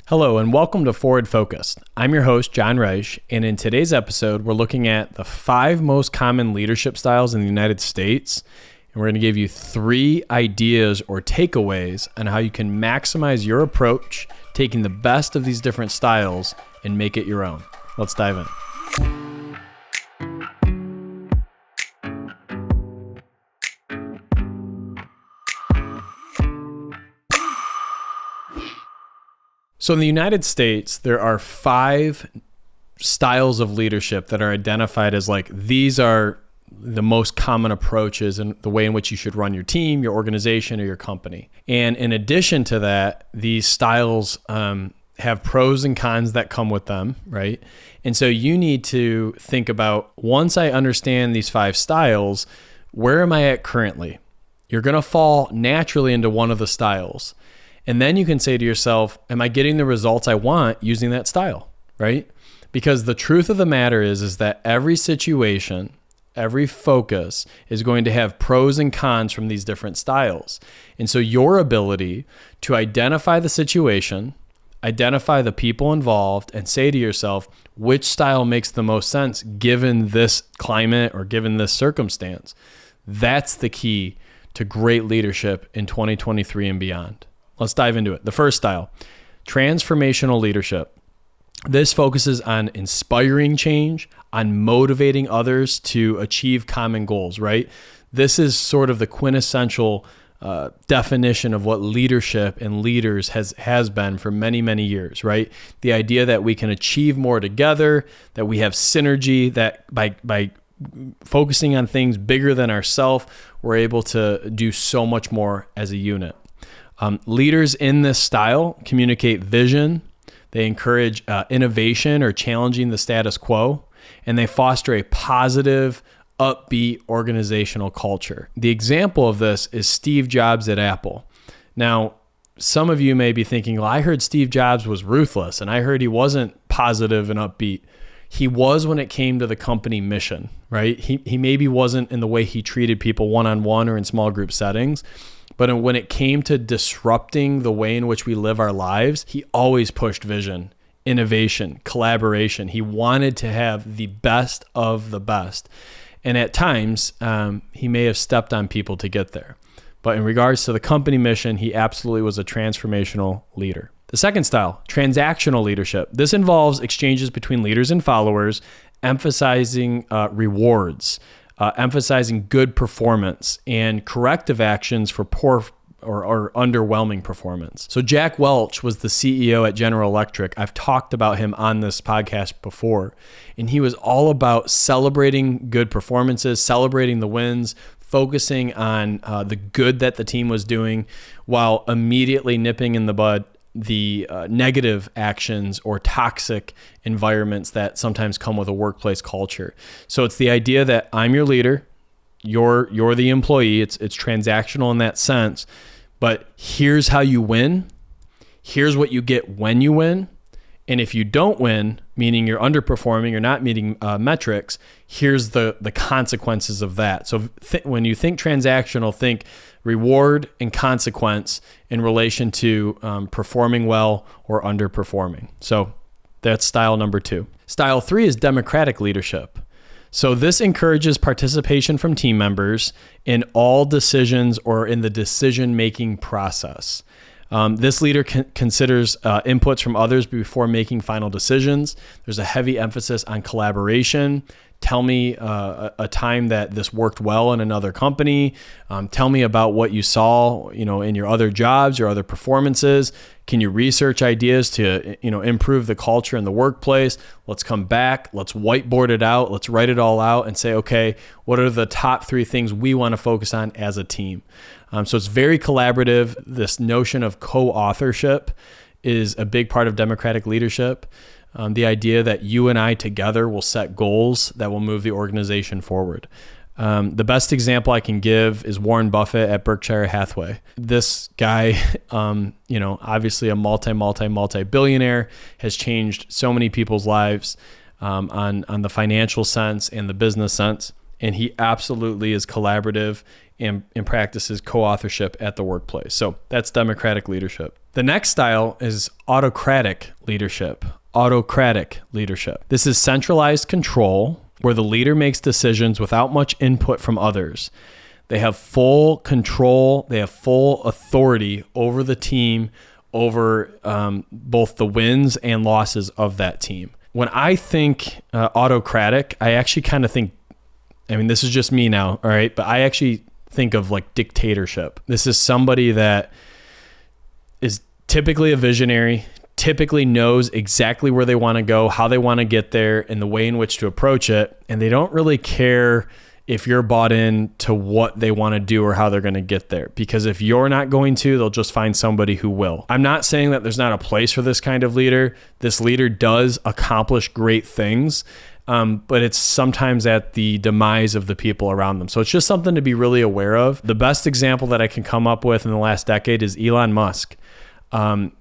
Hello and welcome to Forward Focused. I'm your host, John Reich, and in today's episode, we're looking at the 5 most common leadership styles in the United States, and we're going to give you 3 ideas or takeaways on how you can maximize your approach, taking the best of these different styles and make it your own. Let's dive in. So in the United States, there are 5 styles of leadership that are identified as these are the most common approaches and the way in which you should run your team, your organization, or your company. And in addition to that, these styles have pros and cons that come with them, right? And so you need to think about, once I understand these 5 styles, where am I at currently? You're going to fall naturally into one of the styles. And then you can say to yourself, am I getting the results I want using that style, right? Because the truth of the matter is that every situation, every focus is going to have pros and cons from these different styles. And so your ability to identify the situation, identify the people involved, and say to yourself, which style makes the most sense given this climate or given this circumstance, that's the key to great leadership in 2023 and beyond. Let's dive into it. The first style, Transformational Leadership. This focuses on inspiring change, on motivating others to achieve common goals, right? This is sort of the quintessential definition of what leadership and leaders has been for many, many years, right? The idea that we can achieve more together, that we have synergy, that by focusing on things bigger than ourselves, we're able to do so much more as a unit. Leaders in this style communicate vision, they encourage innovation or challenging the status quo, and they foster a positive, upbeat organizational culture. The example of this is Steve Jobs at Apple. Now, some of you may be thinking, well, I heard Steve Jobs was ruthless, and I heard he wasn't positive and upbeat. He was when it came to the company mission, right? He maybe wasn't in the way he treated people one-on-one or in small group settings. But when it came to disrupting the way in which we live our lives, he always pushed vision, innovation, collaboration. He wanted to have the best of the best. And at times, he may have stepped on people to get there. But in regards to the company mission, he absolutely was a transformational leader. The second style, Transactional Leadership. This involves exchanges between leaders and followers, emphasizing rewards, emphasizing good performance and corrective actions for poor or underwhelming performance. So Jack Welch was the CEO at General Electric. I've talked about him on this podcast before, and he was all about celebrating good performances, celebrating the wins, focusing on the good that the team was doing while immediately nipping in the bud the negative actions or toxic environments that sometimes come with a workplace culture. So it's the idea that I'm your leader, you're the employee. It's transactional in that sense, but here's how you win. Here's what you get when you win. And if you don't win, meaning you're underperforming, you're not meeting metrics, here's the consequences of that. So when you think transactional, think reward and consequence in relation to performing well or underperforming. So that's style number 2. Style 3 is Democratic Leadership. So this encourages participation from team members in all decisions or in the decision-making process. This leader considers inputs from others before making final decisions. There's a heavy emphasis on collaboration. Tell me a time that this worked well in another company. Tell me about what you saw, in your other jobs, your other performances. Can you research ideas to, improve the culture in the workplace? Let's come back. Let's whiteboard it out. Let's write it all out and say, okay, what are the top 3 things we want to focus on as a team? So it's very collaborative. This notion of co-authorship is a big part of democratic leadership. The idea that you and I together will set goals that will move the organization forward. The best example I can give is Warren Buffett at Berkshire Hathaway. This guy, obviously a multi-billionaire, has changed so many people's lives on the financial sense and the business sense. and he absolutely is collaborative and practices co-authorship at the workplace. So that's democratic leadership. The next style is autocratic leadership. Autocratic leadership. This is centralized control where the leader makes decisions without much input from others. They have full control, they have full authority over the team, over both the wins and losses of that team. When I think autocratic, I actually kind of think, this is just me now, all right? But I actually think of like dictatorship. This is somebody that is typically a visionary, typically knows exactly where they want to go, how they want to get there, and the way in which to approach it. And they don't really care if you're bought in to what they want to do or how they're going to get there. Because if you're not going to, they'll just find somebody who will. I'm not saying that there's not a place for this kind of leader. This leader does accomplish great things, but it's sometimes at the demise of the people around them. So it's just something to be really aware of. The best example that I can come up with in the last decade is Elon Musk.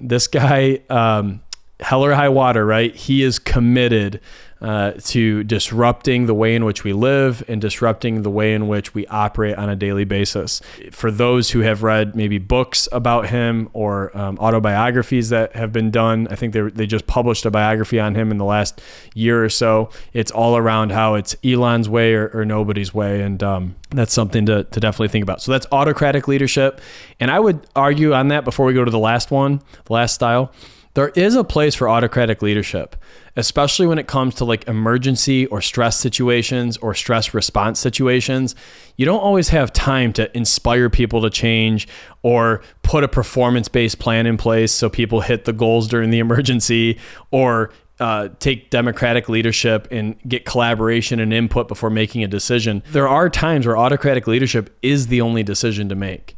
This guy, hell or high water, right? He is committed to disrupting the way in which we live and disrupting the way in which we operate on a daily basis. For those who have read maybe books about him or autobiographies that have been done, I think they just published a biography on him in the last year or so. It's all around how it's Elon's way or nobody's way. And that's something to definitely think about. So that's autocratic leadership. And I would argue on that before we go to the last one, the last style. There is a place for autocratic leadership, especially when it comes to like emergency or stress situations or stress response situations. You don't always have time to inspire people to change or put a performance-based plan in place so people hit the goals during the emergency, or take democratic leadership and get collaboration and input before making a decision. There are times where autocratic leadership is the only decision to make.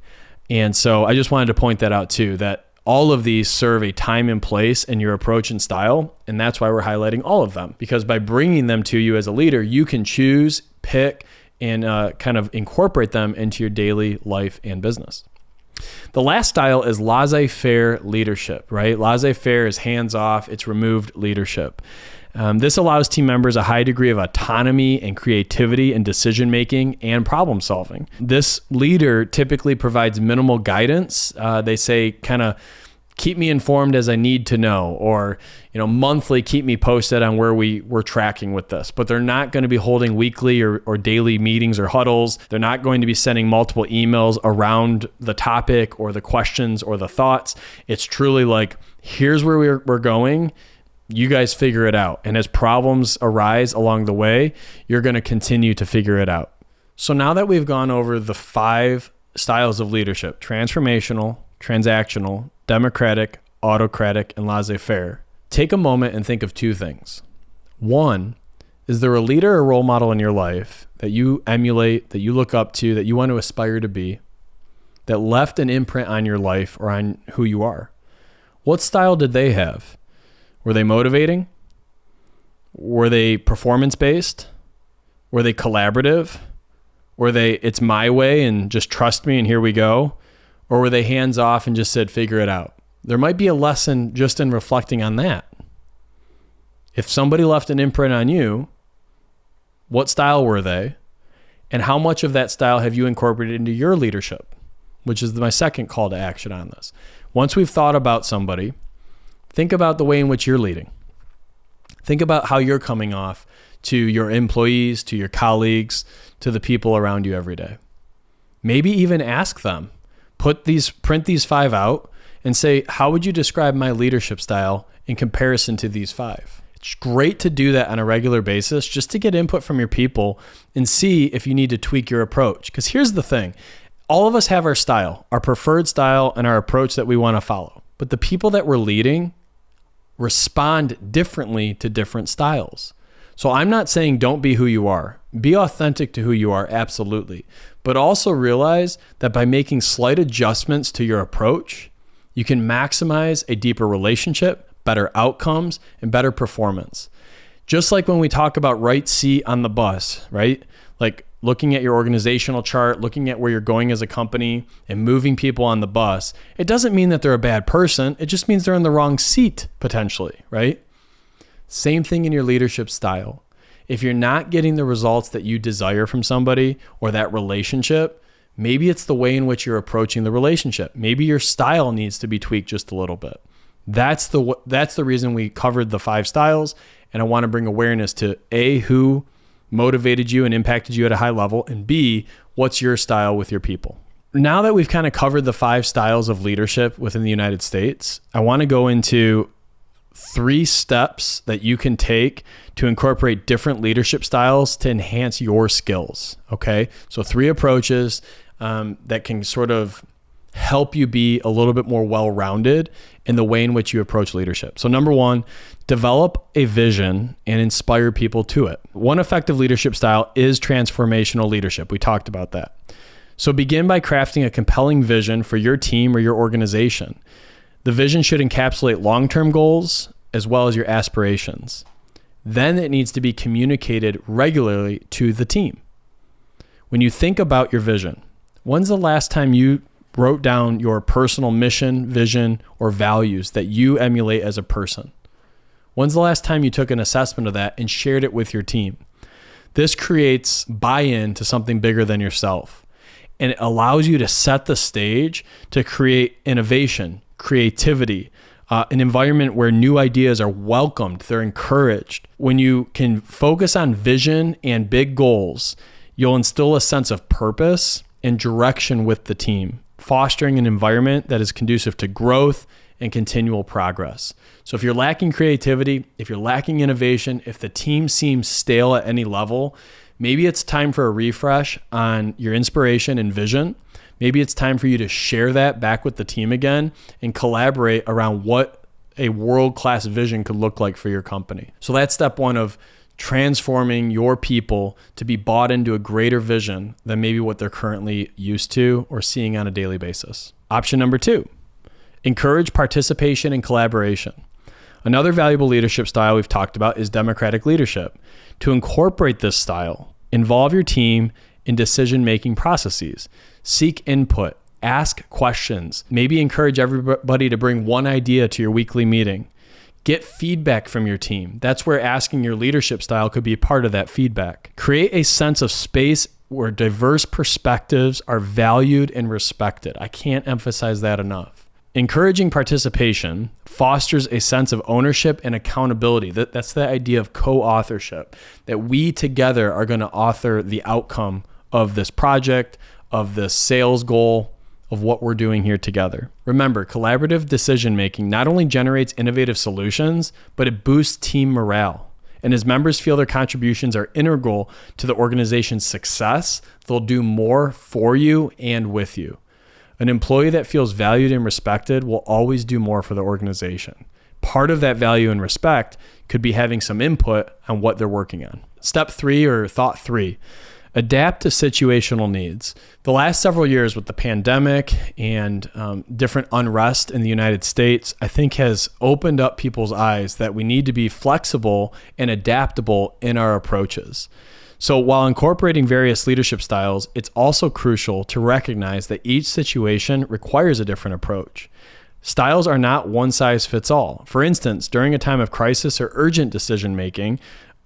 And so I just wanted to point that out too, that all of these serve a time and place in your approach and style. And that's why we're highlighting all of them, because by bringing them to you as a leader, you can choose, pick, and kind of incorporate them into your daily life and business. The last style is laissez-faire leadership, right? Laissez-faire is hands-off, it's removed leadership. This allows team members a high degree of autonomy and creativity in decision-making and problem-solving. This leader typically provides minimal guidance. They say kind of keep me informed as I need to know, or monthly keep me posted on where we're tracking with this. But they're not going to be holding weekly or daily meetings or huddles. They're not going to be sending multiple emails around the topic or the questions or the thoughts. It's truly like, here's where we're going. You guys figure it out. And as problems arise along the way, you're going to continue to figure it out. So now that we've gone over the 5 styles of leadership, transformational, transactional, democratic, autocratic, and laissez-faire, take a moment and think of 2 things. 1, is there a leader or role model in your life that you emulate, that you look up to, that you want to aspire to be, that left an imprint on your life or on who you are? What style did they have? Were they motivating? Were they performance-based? Were they collaborative? Were they, it's my way and just trust me and here we go? Or were they hands-off and just said, figure it out? There might be a lesson just in reflecting on that. If somebody left an imprint on you, what style were they? And how much of that style have you incorporated into your leadership? Which is my second call to action on this. Once we've thought about somebody, think about the way in which you're leading. Think about how you're coming off to your employees, to your colleagues, to the people around you every day. Maybe even ask them, print these 5 out and say, how would you describe my leadership style in comparison to these 5? It's great to do that on a regular basis just to get input from your people and see if you need to tweak your approach. Because here's the thing. All of us have our style, our preferred style, and our approach that we want to follow. But the people that we're leading respond differently to different styles. So I'm not saying don't be who you are. Be authentic to who you are, absolutely. But also realize that by making slight adjustments to your approach, you can maximize a deeper relationship, better outcomes, and better performance. Just like when we talk about right seat on the bus, right? Like looking at your organizational chart, looking at where you're going as a company and moving people on the bus, it doesn't mean that they're a bad person. It just means they're in the wrong seat potentially, right? Same thing in your leadership style. If you're not getting the results that you desire from somebody or that relationship, maybe it's the way in which you're approaching the relationship. Maybe your style needs to be tweaked just a little bit. That's the reason we covered the 5 styles. And I want to bring awareness to A, who motivated you and impacted you at a high level, and B, what's your style with your people. Now that we've kind of covered the 5 styles of leadership within the United States, I want to go into 3 steps that you can take to incorporate different leadership styles to enhance your skills. Okay. So 3 approaches that can sort of help you be a little bit more well-rounded in the way in which you approach leadership. So number 1, develop a vision and inspire people to it. One effective leadership style is transformational leadership. We talked about that. So begin by crafting a compelling vision for your team or your organization. The vision should encapsulate long-term goals as well as your aspirations. Then it needs to be communicated regularly to the team. When you think about your vision, when's the last time you wrote down your personal mission, vision, or values that you emulate as a person? When's the last time you took an assessment of that and shared it with your team? This creates buy-in to something bigger than yourself, and it allows you to set the stage to create innovation, creativity, an environment where new ideas are welcomed, they're encouraged. When you can focus on vision and big goals, you'll instill a sense of purpose and direction with the team, fostering an environment that is conducive to growth and continual progress. So if you're lacking creativity, if you're lacking innovation, if the team seems stale at any level, maybe it's time for a refresh on your inspiration and vision. Maybe it's time for you to share that back with the team again and collaborate around what a world-class vision could look like for your company. So that's step 1 of transforming your people to be bought into a greater vision than maybe what they're currently used to or seeing on a daily basis. Option number 2, encourage participation and collaboration. Another valuable leadership style we've talked about is democratic leadership. To incorporate this style, involve your team in decision-making processes. Seek input, ask questions, maybe encourage everybody to bring one idea to your weekly meeting. Get feedback from your team. That's where asking your leadership style could be a part of that feedback. Create a sense of space where diverse perspectives are valued and respected. I can't emphasize that enough. Encouraging participation fosters a sense of ownership and accountability. That's the idea of co-authorship, that we together are going to author the outcome of this project, of this sales goal, of what we're doing here together. Remember, collaborative decision-making not only generates innovative solutions, but it boosts team morale. And as members feel their contributions are integral to the organization's success, they'll do more for you and with you. An employee that feels valued and respected will always do more for the organization. Part of that value and respect could be having some input on what they're working on. Step 3 or thought 3, adapt to situational needs. The last several years with the pandemic and different unrest in the United States, I think has opened up people's eyes that we need to be flexible and adaptable in our approaches. So while incorporating various leadership styles, it's also crucial to recognize that each situation requires a different approach. Styles are not one size fits all. For instance, during a time of crisis or urgent decision-making,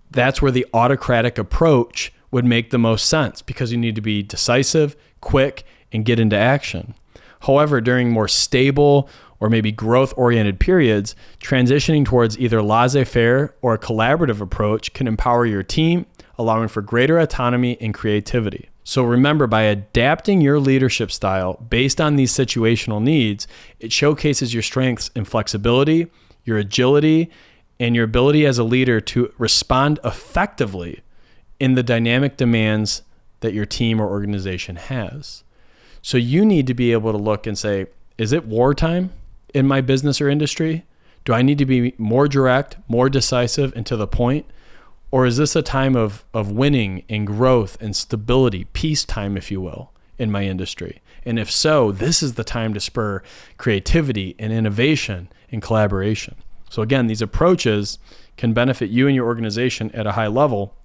that's where the autocratic approach would make the most sense because you need to be decisive, quick, and get into action. However, during more stable or maybe growth-oriented periods, transitioning towards either laissez-faire or a collaborative approach can empower your team, allowing for greater autonomy and creativity. So remember, by adapting your leadership style based on these situational needs, it showcases your strengths in flexibility, your agility, and your ability as a leader to respond effectively in the dynamic demands that your team or organization has. So you need to be able to look and say, is it wartime in my business or industry? Do I need to be more direct, more decisive, and to the point? Or is this a time of winning and growth and stability, peacetime, if you will, in my industry? And if so, this is the time to spur creativity and innovation and collaboration. So again, these approaches can benefit you and your organization at a high level,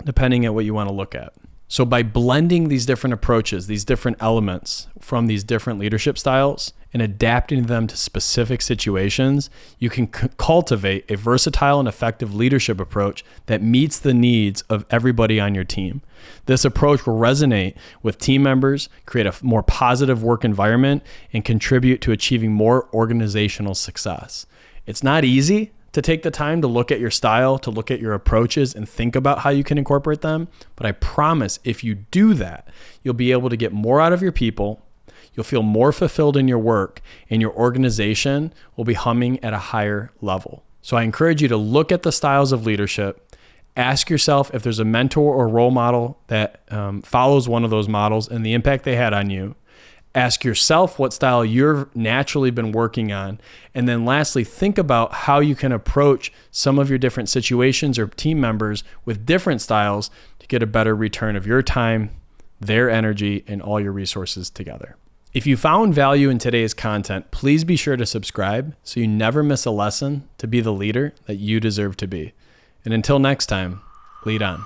depending on what you want to look at. So by blending these different approaches, these different elements from these different leadership styles and adapting them to specific situations, you can cultivate a versatile and effective leadership approach that meets the needs of everybody on your team. This approach will resonate with team members, create a more positive work environment, and contribute to achieving more organizational success. It's not easy to take the time to look at your style, to look at your approaches and think about how you can incorporate them. But I promise if you do that, you'll be able to get more out of your people, you'll feel more fulfilled in your work, and your organization will be humming at a higher level. So I encourage you to look at the styles of leadership, ask yourself if there's a mentor or role model that follows one of those models and the impact they had on you. Ask yourself what style you've naturally been working on. And then lastly, think about how you can approach some of your different situations or team members with different styles to get a better return of your time, their energy, and all your resources together. If you found value in today's content, please be sure to subscribe so you never miss a lesson to be the leader that you deserve to be. And until next time, lead on.